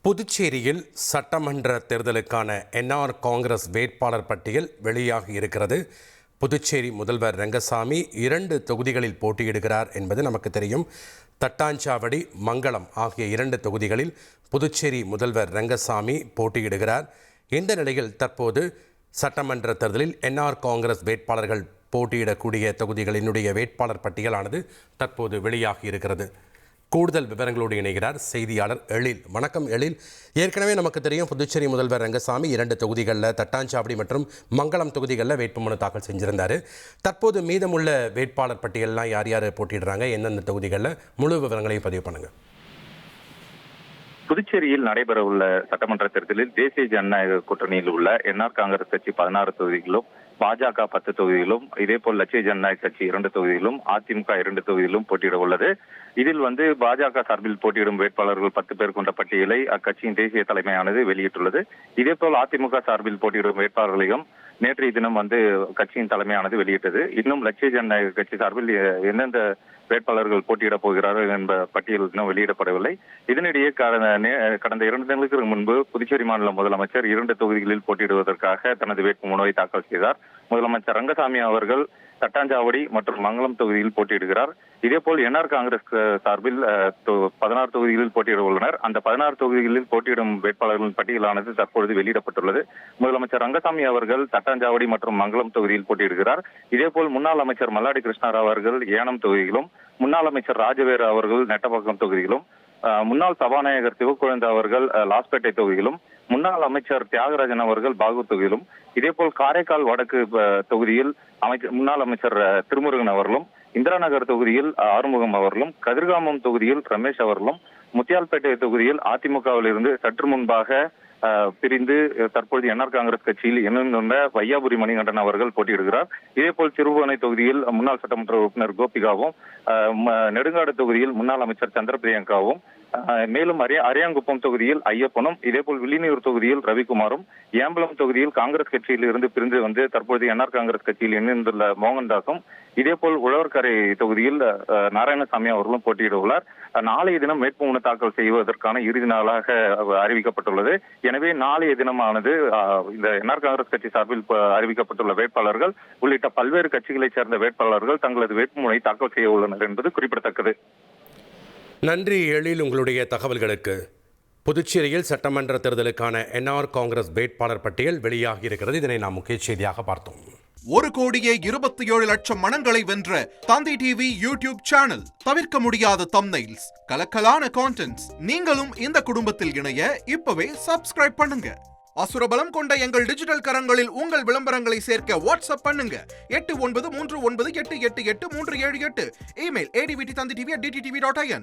புதுச்சேரியில் சட்டமன்ற தேர்தலுக்கான என்ஆர் காங்கிரஸ் வேட்பாளர் பட்டியல் வெளியாகி இருக்கிறது. புதுச்சேரி முதல்வர் ரங்கசாமி 2 தொகுதிகளில் போட்டியிடுகிறார் என்பது நமக்கு தெரியும். தட்டாஞ்சாவடி, மங்களம் ஆகிய 2 தொகுதிகளில் புதுச்சேரி முதல்வர் ரங்கசாமி போட்டியிடுகிறார். இந்த நிலையில் தற்போது சட்டமன்ற தேர்தலில் என்ஆர் காங்கிரஸ் வேட்பாளர்கள் போட்டியிடக்கூடிய தொகுதிகளினுடைய வேட்பாளர் பட்டியலானது தற்போது வெளியாகி இருக்கிறது. கூடுதல் விவரங்களோடு இணைகிறார் செய்தியாளர் எழில். வணக்கம் எழில். ஏற்கனவே நமக்கு தெரியும், புதுச்சேரி முதல்வர் ரங்கசாமி 2 தொகுதிகளில் தட்டாஞ்சாவடி மற்றும் மங்களம் தொகுதிகளில் வேட்புமனு தாக்கல் செஞ்சிருந்தார். தற்போது மீதமுள்ள வேட்பாளர் பட்டியல்லாம் யார் யார் போட்டியிடுறாங்க, எந்தெந்த தொகுதிகளில், முழு விவரங்களையும் பதிவு பண்ணுங்க. புதுச்சேரியில் நடைபெறவுள்ள சட்டமன்ற தேர்தலில் தேசிய ஜனநாயக கூட்டணியில் உள்ள என்ஆர் காங்கிரஸ் கட்சி 16 தொகுதிகளிலும், பாஜக 10 தொகுதியிலும், இதேபோல் லட்சிய ஜனநாயக கட்சி 2 தொகுதியிலும், அதிமுக 2 தொகுதியிலும் போட்டியிட உள்ளது. இதில் பாஜக சார்பில் போட்டியிடும் வேட்பாளர்கள் 10 பேர் கொண்ட பட்டியலை அக்கட்சியின் தேசிய தலைமையானது வெளியிட்டுள்ளது. இதேபோல் அதிமுக சார்பில் போட்டியிடும் வேட்பாளர்களையும் நேற்றைய தினம் கட்சியின் தலைமையானது வெளியிட்டது. இன்னும் லட்சிய ஜனநாயக கட்சி சார்பில் எந்தெந்த வேட்பாளர்கள் போட்டியிடப் போகிறார்கள் என்ற பட்டியல் இன்னும் வெளியிடப்படவில்லை. இதனிடையே கடந்த 2 தினங்களுக்கு முன்பு புதுச்சேரி மாநில முதலமைச்சர் 2 தொகுதிகளில் போட்டியிடுவதற்காக தனது வேட்புமனுவை தாக்கல் செய்தார். முதலமைச்சர் ரங்கசாமி அவர்கள் தட்டாஞ்சாவடி மற்றும் மங்களம் தொகுதியில் போட்டியிடுகிறார். இதேபோல் என்ஆர் காங்கிரஸ் சார்பில் 16 தொகுதிகளில் போட்டியிட உள்ளனர். அந்த 16 தொகுதிகளில் போட்டியிடும் வேட்பாளர்களின் பட்டியலானது தற்பொழுது வெளியிடப்பட்டுள்ளது. முதலமைச்சர் ரங்கசாமி அவர்கள் தட்டாஞ்சாவடி மற்றும் மங்களம் தொகுதியில் போட்டியிடுகிறார். இதேபோல் முன்னாள் அமைச்சர் மல்லாடி கிருஷ்ணராவ் அவர்கள் ஏனம் தொகுதியிலும், முன்னாள் அமைச்சர் ராஜவேறு அவர்கள் நெட்டப்பாக்கம் தொகுதியிலும், முன்னாள் சபாநாயகர் சிவக்குழந்தை அவர்கள் லாஸ்பேட்டை தொகுதியிலும், முன்னாள் அமைச்சர் தியாகராஜன் அவர்கள் பாகூர் தொகுதியிலும், இதேபோல் காரைக்கால் வடக்கு தொகுதியில் முன்னாள் அமைச்சர் திருமுருகன் அவர்களும், இந்திரா நகர் தொகுதியில் ஆறுமுகம் அவர்களும், கதிர்காமம் தொகுதியில் ரமேஷ் அவர்களும், முத்தியால்பேட்டை தொகுதியில் அதிமுகவில் இருந்து சற்று முன்பாக பிரிந்து தற்பொழுது என்ஆர் காங்கிரஸ் கட்சியில் இணைந்துள்ள வையாபுரி மணிகண்டன் அவர்கள் போட்டியிடுகிறார். இதேபோல் சிறுபுவனை தொகுதியில் முன்னாள் சட்டமன்ற உறுப்பினர் கோபிகாவும், நெடுங்காடு தொகுதியில் முன்னாள் அமைச்சர் சந்திர பிரியங்காவும், மேலும் அரியாங்குப்பம் தொகுதியில் ஐயப்பனும், இதேபோல் வில்லியனூர் தொகுதியில் ரவிக்குமாரும், ஏம்பலம் தொகுதியில் காங்கிரஸ் கட்சியில் இருந்து பிரிந்து தற்போது என்ஆர் காங்கிரஸ் கட்சியில் இணைந்துள்ள மோகன்தாஸும், இதேபோல் உழவர்கரை தொகுதியில் நாராயணசாமி அவர்களும் போட்டியிட உள்ளார். நாளைய தினம் வேட்புமனு தாக்கல் செய்வதற்கான இறுதி நாளாக அறிவிக்கப்பட்டுள்ளது. எனவே நாளைய தினமானது இந்த என்ஆர் காங்கிரஸ் கட்சி சார்பில் அறிவிக்கப்பட்டுள்ள வேட்பாளர்கள் உள்ளிட்ட பல்வேறு கட்சிகளைச் சேர்ந்த வேட்பாளர்கள் தங்களது வேட்புமனுவை தாக்கல் செய்ய உள்ளனர் என்பது குறிப்பிடத்தக்கது. நன்றி எழில், உங்களுடைய தகவல்களுக்கு. புதுச்சேரியில் சட்டமன்ற தேர்தலுக்கான என்ஆர் காங்கிரஸ் வேட்பாளர் பட்டியல் வெளியாகி இருக்கிறது. இதனை நாம் முக்கிய செய்தியாக பார்த்தோம். 1,27,00,000 மனங்களை வென்ற தந்தி டிவி யூடியூப் சேனல். தவிர்க்க முடியாத தம்ப்நெயில்ஸ், கலக்கலான கான்டென்ட்ஸ். நீங்களும் இந்த குடும்பத்தில் இணைய இப்பவே சப்ஸ்கிரைப் பண்ணுங்க. அசுரபலம் கொண்ட எங்கள் டிஜிட்டல் கரங்களில் உங்கள் விளம்பரங்களை சேர்க்க வாட்ஸ்அப் பண்ணுங்க. 8939888378. Email advtthanditv@dttv.in.